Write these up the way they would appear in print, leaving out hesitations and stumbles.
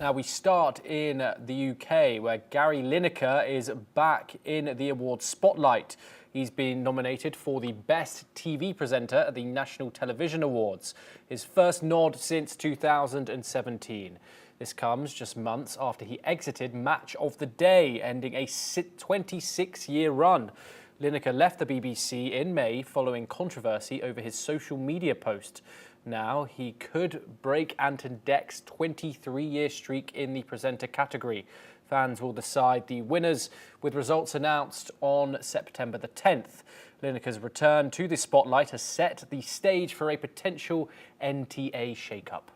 Now we start in the UK, where Gary Lineker is back in the awards spotlight. He's been nominated for the Best TV Presenter at the National Television Awards, his first nod since 2017. This comes just months after he exited Match of the Day, ending a 26-year run. Lineker left the BBC in May following controversy over his social media post. Now he could break Ant and Dec's 23-year streak in the presenter category. Fans will decide the winners with results announced on September the 10th. Lineker's return to the spotlight has set the stage for a potential NTA shake-up.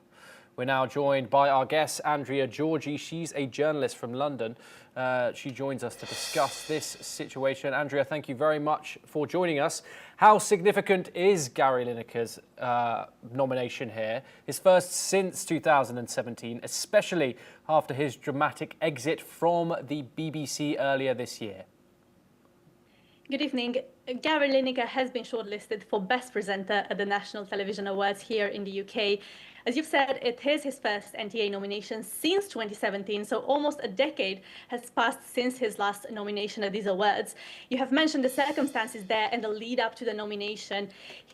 We're now joined by our guest, Andrea Georgie. She's a journalist from London. She joins us to discuss this situation. Andrea, thank you very much for joining us. How significant is Gary Lineker's nomination here? His first since 2017, especially after his dramatic exit from the BBC earlier this year. Good evening. Gary Lineker has been shortlisted for Best Presenter at the National Television Awards here in the UK. As you've said, it is his first NTA nomination since 2017, so almost a decade has passed since his last nomination at these awards. You have mentioned the circumstances there and the lead up to the nomination.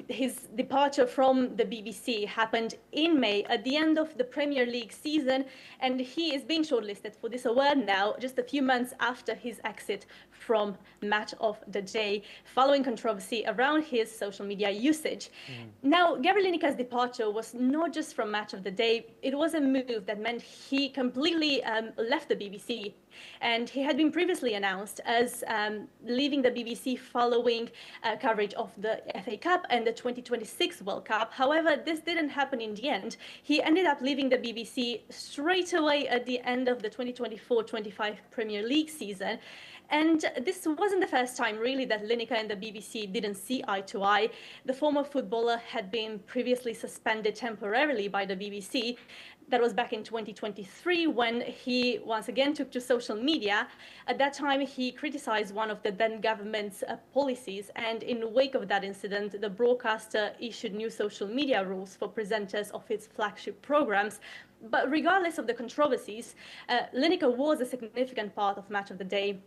His departure from the BBC happened in May at the end of the Premier League season, and he is being shortlisted for this award now, just a few months after his exit from Match of the Day, following controversy around his social media usage. Now, Gary Lineker's departure was not just from Match of the Day. It was a move that meant he completely left the BBC. And he had been previously announced as leaving the BBC following coverage of the FA Cup and the 2026 World Cup. However, this didn't happen in the end. He ended up leaving the BBC straight away at the end of the 2024-25 Premier League season. And this wasn't the first time, really, that Lineker and the BBC didn't see eye to eye. The former footballer had been previously suspended temporarily by the BBC. That was back in 2023 when he once again took to social media. At that time, he criticized one of the then government's policies. And in the wake of that incident, the broadcaster issued new social media rules for presenters of its flagship programs. But regardless of the controversies, Lineker was a significant part of Match of the Day,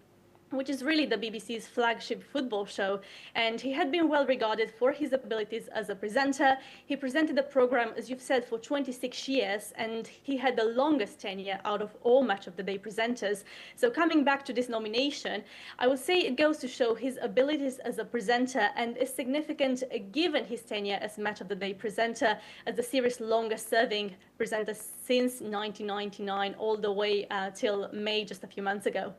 which is really the BBC's flagship football show. And he had been well regarded for his abilities as a presenter. He presented the program, as you've said, for 26 years, and he had the longest tenure out of all Match of the Day presenters. So coming back to this nomination, I would say it goes to show his abilities as a presenter and is significant given his tenure as Match of the Day presenter, as the series' longest serving presenter since 1999, all the way till May, just a few months ago.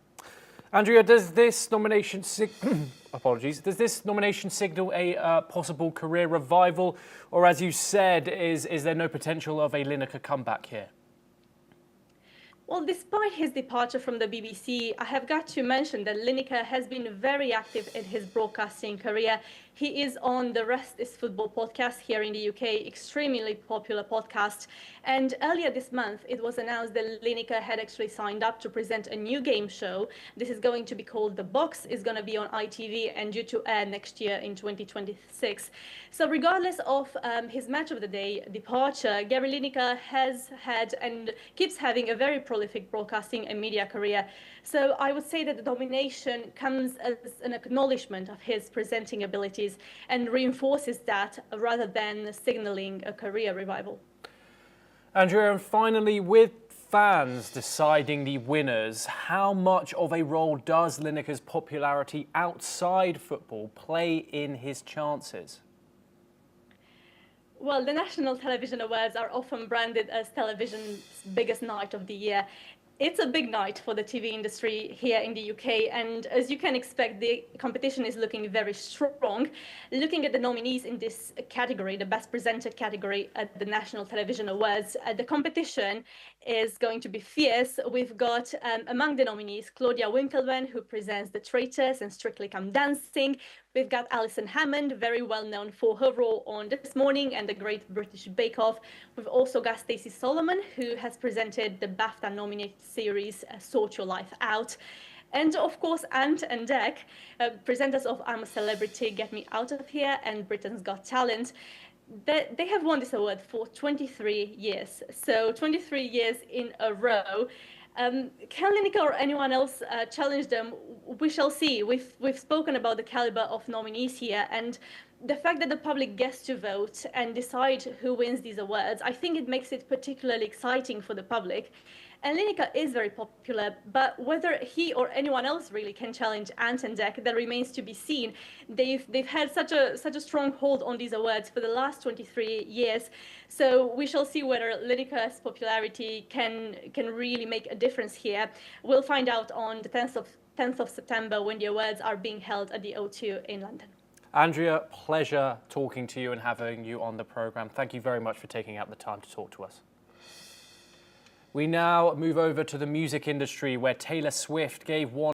Andrea, does this nomination Does this nomination signal a possible career revival, or, as you said, is there no potential of a Lineker comeback here? Well, despite his departure from the BBC, I have got to mention that Lineker has been very active in his broadcasting career. He is on the Rest is Football podcast here in the UK, extremely popular podcast. And earlier this month, it was announced that Lineker had actually signed up to present a new game show. This is going to be called The Box. It's going to be on ITV and due to air next year in 2026. So regardless of his Match of the Day departure, Gary Lineker has had and keeps having a very prolific broadcasting and media career. So I would say that the nomination comes as an acknowledgement of his presenting abilities and reinforces that rather than signaling a career revival. Andrea, and finally, with fans deciding the winners, how much of a role does Lineker's popularity outside football play in his chances? Well, the National Television Awards are often branded as television's biggest night of the year. It's a big night for the TV industry here in the UK, and as you can expect, the competition is looking very strong. Looking at the nominees in this category, the Best Presenter category at the National Television Awards, the competition is going to be fierce. We've got among the nominees Claudia Winkleman, who presents The Traitors and Strictly Come Dancing. We've got Alison Hammond, very well known for her role on This Morning and The Great British Bake Off. We've also got Stacey Solomon, who has presented the BAFTA-nominated series Sort Your Life Out. And of course, Ant and Dec, presenters of I'm a Celebrity, Get Me Out of Here, and Britain's Got Talent. they have won this award for 23 years. So 23 years in a row. Can Lineker or anyone else challenge them? We shall see. We've spoken about the caliber of nominees here, and the fact that the public gets to vote and decide who wins these awards, I think it makes it particularly exciting for the public. And Lineker is very popular, but whether he or anyone else really can challenge Ant and Dec, that remains to be seen. They've had such a strong hold on these awards for the last 23 years, so we shall see whether Lineker's popularity can really make a difference here. We'll find out on the 10th of September when the awards are being held at the O2 in London. Andrea, pleasure talking to you and having you on the programme. Thank you very much for taking out the time to talk to us. We now move over to the music industry, where Taylor Swift gave one